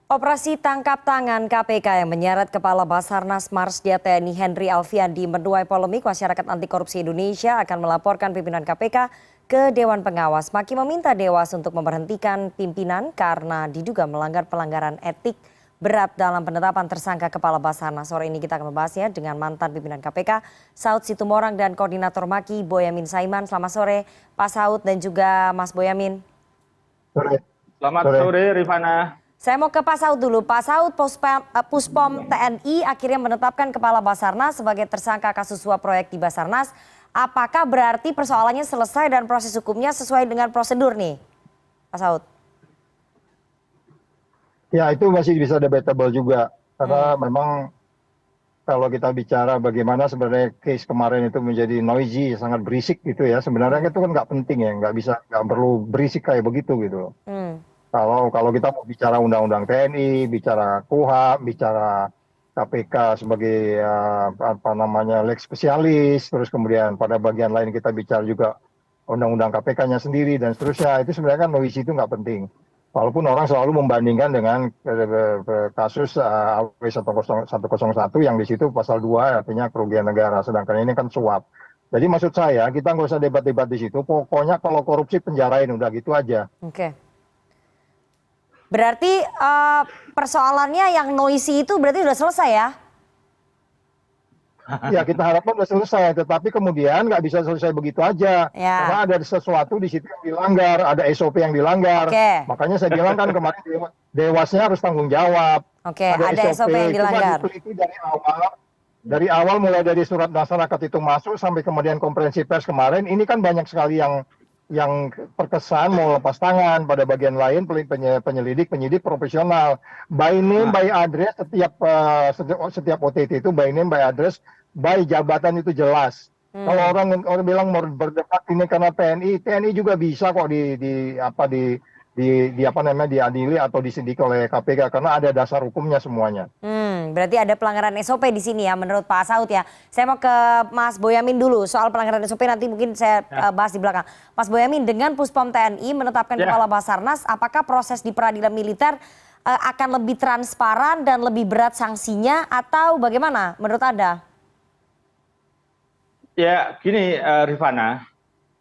Operasi tangkap tangan KPK yang menyeret Kepala Basarnas Marsdia TNI Henry Alfiandi menuai polemik. Masyarakat Anti Korupsi Indonesia akan melaporkan pimpinan KPK ke Dewan Pengawas. Maki meminta Dewas untuk memberhentikan pimpinan karena diduga melanggar pelanggaran etik berat dalam penetapan tersangka Kepala Basarnas. Sore ini kita akan membahasnya dengan mantan pimpinan KPK Saud Situmorang dan Koordinator Maki Boyamin Saiman. Selamat sore Pak Saud dan juga Mas Boyamin. Selamat sore Rifana. Saya mau ke Pak Saud dulu. Pak Saud, Puspom TNI akhirnya menetapkan Kepala Basarnas sebagai tersangka kasus suap proyek di Basarnas. Apakah berarti persoalannya selesai dan proses hukumnya sesuai dengan prosedur nih, Pak Saud? Ya, itu masih bisa debatable juga. Karena memang kalau kita bicara bagaimana sebenarnya case kemarin itu menjadi noisy, sangat berisik gitu ya. Sebenarnya itu kan nggak penting ya, nggak perlu berisik kayak begitu gitu. Kalau kita mau bicara undang-undang TNI, bicara KUHP, bicara KPK sebagai leg spesialis, terus kemudian pada bagian lain kita bicara juga undang-undang KPK-nya sendiri dan seterusnya, itu sebenarnya kan noise itu nggak penting. Walaupun orang selalu membandingkan dengan kasus AW 101 yang di situ pasal 2 artinya kerugian negara, sedangkan ini kan suap. Jadi maksud saya kita nggak usah debat-debat di situ, pokoknya kalau korupsi penjarain, udah gitu aja. Oke. Berarti persoalannya yang noisy itu berarti sudah selesai ya? Ya, kita harapkan sudah selesai, tetapi kemudian nggak bisa selesai begitu aja. Ya. Karena ada sesuatu di situ yang dilanggar, ada SOP yang dilanggar. Oke. Makanya saya bilang kan kemarin Dewasnya harus tanggung jawab. Oke, ada SOP yang dilanggar. Itu diteliti dari awal mulai dari surat masyarakat itu masuk sampai kemudian konferensi pers kemarin, ini kan banyak sekali yang terkesan mau lepas tangan, pada bagian lain penyidik profesional, by name by address, setiap OTT itu by name by address by jabatan itu jelas. Kalau orang bilang mau berdebat ini karena TNI juga bisa kok diadili atau disidiki oleh KPK karena ada dasar hukumnya semuanya. Berarti ada pelanggaran SOP di sini ya menurut Pak Saud ya. Saya mau ke Mas Boyamin dulu soal pelanggaran SOP, nanti mungkin saya bahas di belakang. Mas Boyamin, dengan Puspom TNI menetapkan Kepala Basarnas, apakah proses di peradilan militer akan lebih transparan dan lebih berat sanksinya atau bagaimana menurut Anda? Ya gini Rifana,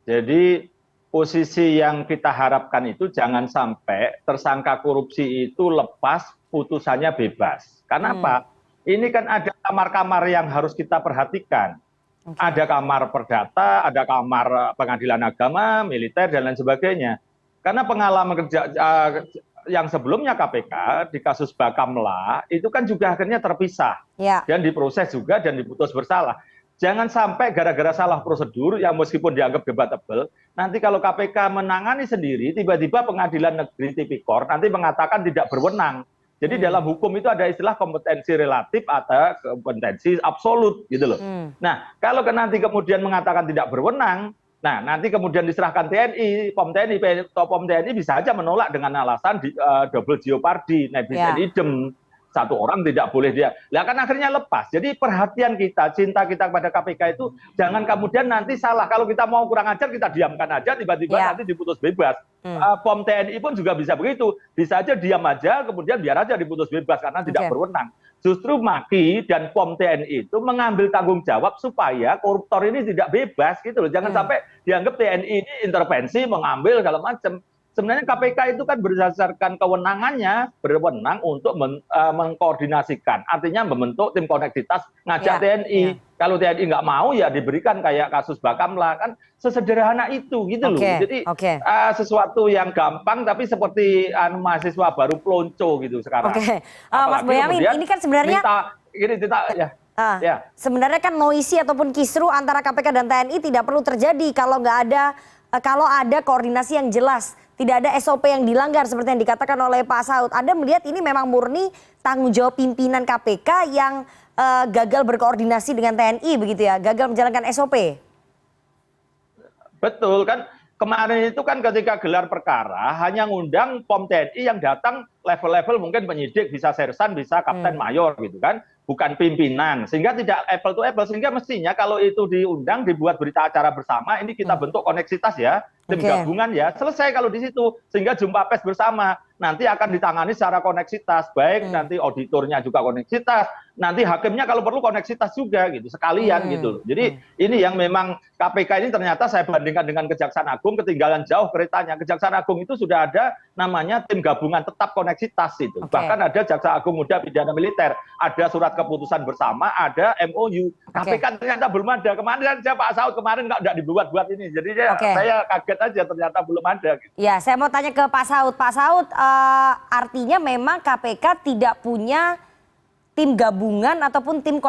jadi posisi yang kita harapkan itu jangan sampai tersangka korupsi itu lepas putusannya bebas. Karena apa? Ini kan ada kamar-kamar yang harus kita perhatikan. Ada kamar perdata, ada kamar pengadilan agama, militer, dan lain sebagainya. Karena pengalaman kerja yang sebelumnya KPK di kasus Bakamla itu kan juga akhirnya terpisah. Dan diproses juga dan diputus bersalah. Jangan sampai gara-gara salah prosedur yang meskipun dianggap debatable, nanti kalau KPK menangani sendiri, tiba-tiba pengadilan negeri tipikor nanti mengatakan tidak berwenang. Jadi dalam hukum itu ada istilah kompetensi relatif atau kompetensi absolut gitu loh. Nah, kalau nanti kemudian mengatakan tidak berwenang, nah nanti kemudian diserahkan TNI, POM TNI bisa saja menolak dengan alasan double jeopardy, nebis and idem. Satu orang tidak boleh dia. Lah kan akhirnya lepas. Jadi perhatian kita, cinta kita kepada KPK itu jangan kemudian nanti salah. Kalau kita mau kurang ajar kita diamkan aja, tiba-tiba nanti diputus bebas. POM TNI pun juga bisa begitu. Bisa aja diam aja, kemudian biar aja diputus bebas karena tidak berwenang. Justru Maki dan POM TNI itu mengambil tanggung jawab supaya koruptor ini tidak bebas gitu loh. Jangan sampai dianggap TNI ini intervensi, mengambil segala macam. Sebenarnya KPK itu kan berdasarkan kewenangannya berwenang untuk mengkoordinasikan, artinya membentuk tim koneksitas ngajak TNI. Kalau TNI nggak mau ya diberikan kayak kasus Bakamla, kan sesederhana itu gitu loh. Jadi sesuatu yang gampang tapi seperti mahasiswa baru pelonco gitu sekarang. Mas Boyamin, ini kan sebenarnya sebenarnya kan noisy ataupun kisru antara KPK dan TNI tidak perlu terjadi kalau ada koordinasi yang jelas. Tidak ada SOP yang dilanggar seperti yang dikatakan oleh Pak Saud. Anda melihat ini memang murni tanggung jawab pimpinan KPK yang gagal berkoordinasi dengan TNI begitu ya, gagal menjalankan SOP. Betul kan, kemarin itu kan ketika gelar perkara hanya ngundang POM TNI yang datang level-level mungkin penyidik, bisa sersan, bisa kapten mayor gitu kan, bukan pimpinan, sehingga tidak apple to apple, sehingga mestinya kalau itu diundang, dibuat berita acara bersama, ini kita bentuk koneksitas ya, tim gabungan ya, selesai kalau di situ, sehingga jumpa pers bersama. nanti akan ditangani secara koneksitas, baik nanti auditornya juga koneksitas, nanti hakimnya kalau perlu koneksitas juga gitu, sekalian gitu loh. Jadi ini yang memang KPK ini ternyata saya bandingkan dengan Kejaksaan Agung, ketinggalan jauh keretanya. Kejaksaan Agung itu sudah ada namanya tim gabungan tetap koneksitas itu. Bahkan ada Jaksa Agung Muda Pidana Militer, ada surat keputusan bersama, ada MOU. KPK ternyata belum ada. Kemarin aja Pak Saud kemarin nggak dibuat-buat ini. Jadi saya kaget aja ternyata belum ada. Gitu. Ya, saya mau tanya ke Pak Saud. Pak Saud, artinya memang KPK tidak punya tim gabungan ataupun tim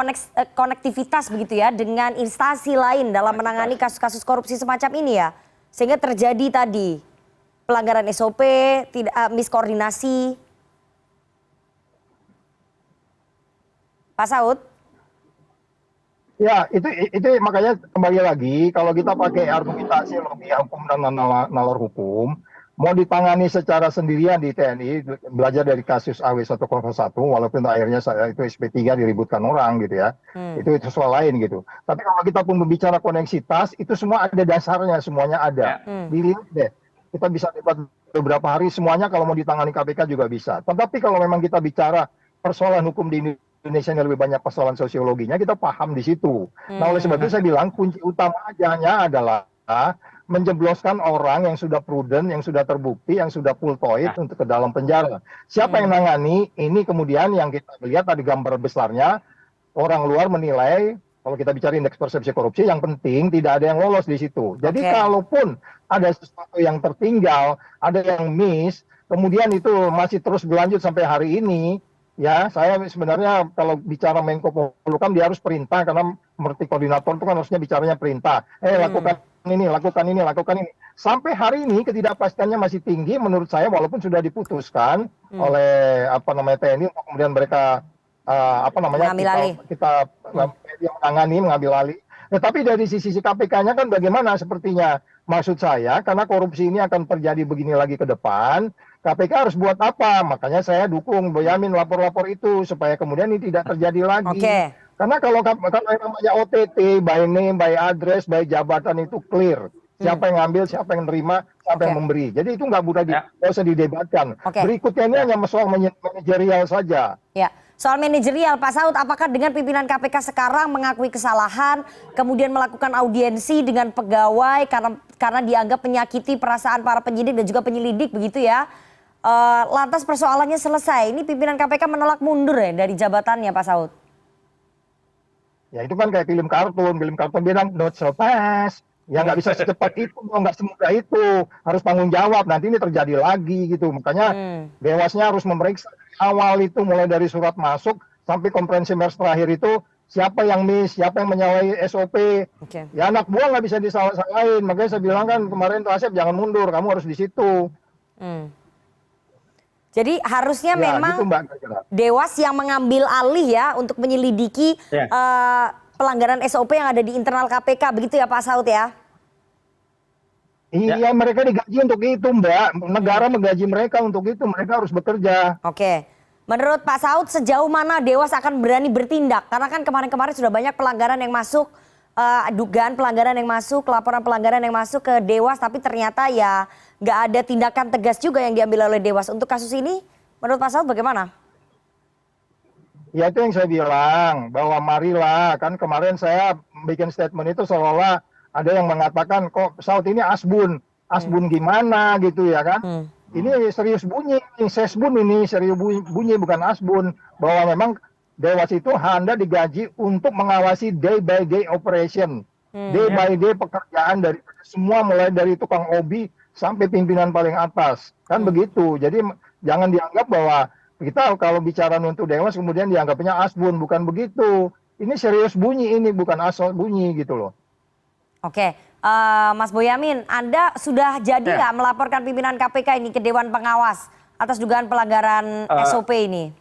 konektivitas begitu ya dengan instansi lain dalam menangani kasus-kasus korupsi semacam ini ya, sehingga terjadi tadi pelanggaran SOP, tidak miskoordinasi. Pak Saud? Ya, itu makanya kembali lagi kalau kita pakai argumentasi logika hukum dan nalar hukum, mau ditangani secara sendirian di TNI, belajar dari kasus AW101, walaupun akhirnya itu SP3 diributkan orang gitu ya, itu soal lain gitu. Tapi kalau kita pun berbicara koneksitas, itu semua ada dasarnya, semuanya ada. Dilihat deh, kita bisa debat beberapa hari, semuanya kalau mau ditangani KPK juga bisa. Tetapi kalau memang kita bicara persoalan hukum di Indonesia yang lebih banyak persoalan sosiologinya, kita paham di situ. Nah oleh sebab itu saya bilang kunci utamanya adalah menjebloskan orang yang sudah prudent, yang sudah terbukti, yang sudah full toit untuk ke dalam penjara. Siapa yang nangani? Ini kemudian yang kita lihat tadi gambar besarnya, orang luar menilai, kalau kita bicara indeks persepsi korupsi, yang penting tidak ada yang lolos di situ. Jadi kalaupun ada sesuatu yang tertinggal, ada yang miss, kemudian itu masih terus berlanjut sampai hari ini, ya saya sebenarnya kalau bicara Menko Polhukam dia harus perintah, karena seperti koordinator itu kan harusnya bicaranya perintah. Lakukan ini, lakukan ini, lakukan ini. Sampai hari ini ketidakpastiannya masih tinggi menurut saya, walaupun sudah diputuskan oleh TNI untuk kemudian mereka kita menangani, mengambil alih. Tapi dari sisi KPK-nya kan bagaimana sepertinya? Maksud saya karena korupsi ini akan terjadi begini lagi ke depan, KPK harus buat apa? Makanya saya dukung Boyamin lapor-lapor itu supaya kemudian ini tidak terjadi lagi. Karena kalau namanya OTT, by name, by address, by jabatan itu clear. Siapa yang ngambil, siapa yang nerima, siapa yang memberi. Jadi itu nggak usah didebatkan. Berikutnya ini hanya soal manajerial saja. Ya, soal manajerial Pak Saud, apakah dengan pimpinan KPK sekarang mengakui kesalahan, kemudian melakukan audiensi dengan pegawai karena dianggap menyakiti perasaan para penyidik dan juga penyelidik begitu ya? Lantas persoalannya selesai. Ini pimpinan KPK menolak mundur ya dari jabatannya Pak Saud? Ya itu kan kayak film kartun bilang not so fast. Ya nggak bisa secepat itu, nggak semudah itu. Harus tanggung jawab, nanti ini terjadi lagi gitu. Makanya Dewasnya harus memeriksa awal itu, mulai dari surat masuk sampai konferensi pers terakhir itu, siapa yang miss, siapa yang menyalahi SOP. Ya anak buah nggak bisa disalah-salahin. Makanya saya bilang kan kemarin tuh Asep jangan mundur, kamu harus di situ. Jadi harusnya memang gitu, Dewas yang mengambil alih ya untuk menyelidiki pelanggaran SOP yang ada di internal KPK, begitu ya Pak Saud ya? Iya, mereka digaji untuk itu Mbak, negara menggaji mereka untuk itu, mereka harus bekerja. Menurut Pak Saud sejauh mana Dewas akan berani bertindak? Karena kan kemarin-kemarin sudah banyak pelanggaran yang masuk, dugaan pelanggaran yang masuk, laporan pelanggaran yang masuk ke Dewas, tapi ternyata ya nggak ada tindakan tegas juga yang diambil oleh Dewas. Untuk kasus ini, menurut Pak Saud bagaimana? Ya itu yang saya bilang, bahwa marilah, kan kemarin saya bikin statement itu seolah-olah ada yang mengatakan kok Saud ini asbun gimana gitu ya kan. Ini serius bunyi, sesbun ini serius bunyi bukan asbun, bahwa memang Dewas itu Anda digaji untuk mengawasi day by day operation, day by day pekerjaan dari semua, mulai dari tukang obi sampai pimpinan paling atas, kan begitu. Jadi jangan dianggap bahwa kita kalau bicara untuk Dewas kemudian dianggapnya asbun, bukan begitu. Ini serius bunyi, ini bukan asal bunyi gitu loh. Mas Boyamin, Anda sudah jadi nggak melaporkan pimpinan KPK ini ke Dewan Pengawas atas dugaan pelanggaran SOP ini?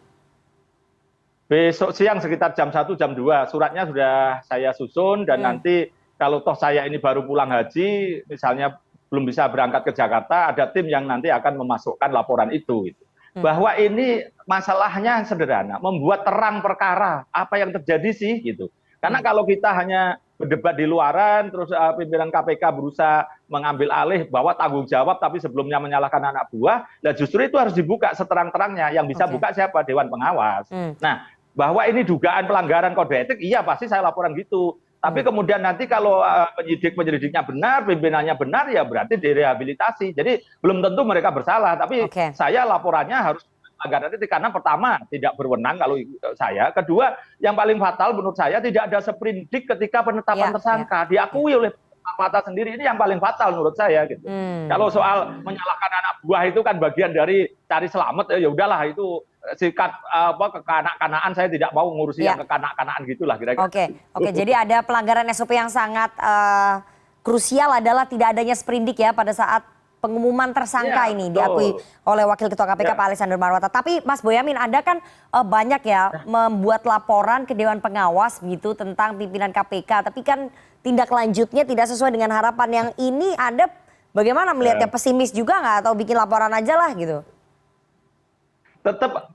Besok siang sekitar jam 1, jam 2, suratnya sudah saya susun dan nanti kalau toh saya ini baru pulang haji, misalnya belum bisa berangkat ke Jakarta, ada tim yang nanti akan memasukkan laporan itu. Bahwa ini masalahnya sederhana, membuat terang perkara apa yang terjadi sih gitu. Karena kalau kita hanya berdebat di luaran, terus pimpinan KPK berusaha mengambil alih bahwa tanggung jawab tapi sebelumnya menyalahkan anak buah. Nah justru itu harus dibuka seterang-terangnya. Yang bisa buka siapa? Dewan Pengawas. Nah bahwa ini dugaan pelanggaran kode etik, iya pasti saya laporan gitu. Tapi kemudian nanti kalau penyelidiknya benar, pimpinannya benar, ya berarti direhabilitasi. Jadi belum tentu mereka bersalah, tapi saya laporannya harus pelanggaran etik karena pertama tidak berwenang kalau saya, kedua yang paling fatal menurut saya tidak ada sprindik ketika penetapan tersangka, diakui oleh Mata sendiri, ini yang paling fatal menurut saya gitu. Kalau soal menyalahkan anak buah itu kan bagian dari cari selamat, ya udahlah itu sikat kekanak-kanaan, saya tidak mau ngurusi yang kekanak-kanaan gitulah kira-kira. Oke, jadi ada pelanggaran SOP yang sangat krusial adalah tidak adanya sprindik ya pada saat pengumuman tersangka ini diakui oleh Wakil Ketua KPK Pak Alexander Marwata. Tapi Mas Boyamin, Anda kan banyak ya membuat laporan ke Dewan Pengawas gitu tentang pimpinan KPK, tapi kan tindak lanjutnya tidak sesuai dengan harapan. Yang ini Anda bagaimana melihatnya, pesimis juga nggak atau bikin laporan aja lah gitu? Tetap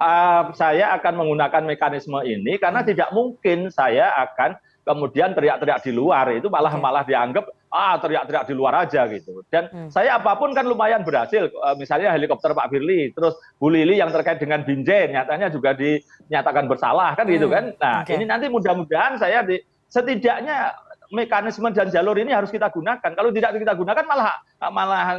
saya akan menggunakan mekanisme ini karena tidak mungkin saya akan kemudian teriak-teriak di luar, itu malah dianggap teriak-teriak di luar aja gitu. Dan saya apapun kan lumayan berhasil, misalnya helikopter Pak Firly, terus Bu Lili yang terkait dengan Binjai nyatanya juga dinyatakan bersalah kan gitu kan. Nah ini nanti mudah-mudahan saya setidaknya mekanisme dan jalur ini harus kita gunakan. Kalau tidak kita gunakan malah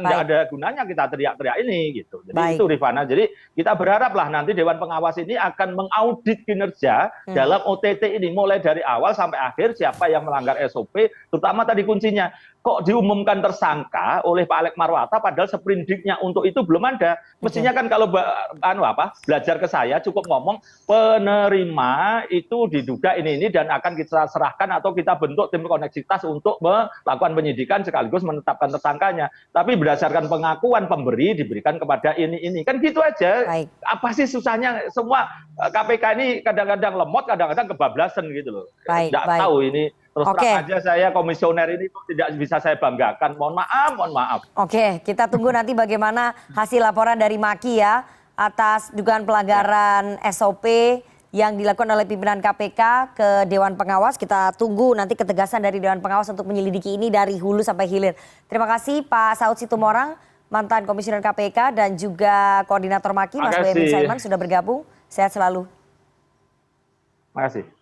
nggak ada gunanya kita teriak-teriak ini gitu. Jadi itu Rifana. Jadi kita berharaplah nanti Dewan Pengawas ini akan mengaudit kinerja dalam OTT ini mulai dari awal sampai akhir, siapa yang melanggar SOP, terutama tadi kuncinya kok diumumkan tersangka oleh Pak Alex Marwata padahal sprindiknya untuk itu belum ada. Mestinya kan kalau belajar ke saya cukup ngomong penerima itu diduga ini dan akan kita serahkan atau kita bentuk tim koneksitas untuk melakukan penyidikan sekaligus menetapkan tersangkanya. Tapi berdasarkan pengakuan pemberi diberikan kepada ini kan gitu aja. Apa sih susahnya? Semua KPK ini kadang-kadang lemot, kadang-kadang kebablasan gitu loh. Nggak tahu ini. Terus terang aja saya komisioner ini tidak bisa saya banggakan. Mohon maaf. Oke, kita tunggu nanti bagaimana hasil laporan dari Maki ya atas dugaan pelanggaran SOP yang dilakukan oleh pimpinan KPK ke Dewan Pengawas. Kita tunggu nanti ketegasan dari Dewan Pengawas untuk menyelidiki ini dari hulu sampai hilir. Terima kasih Pak Saud Situmorang, mantan komisioner KPK dan juga koordinator Maki, Mas Boyamin Saiman sudah bergabung. Sehat selalu. Terima kasih.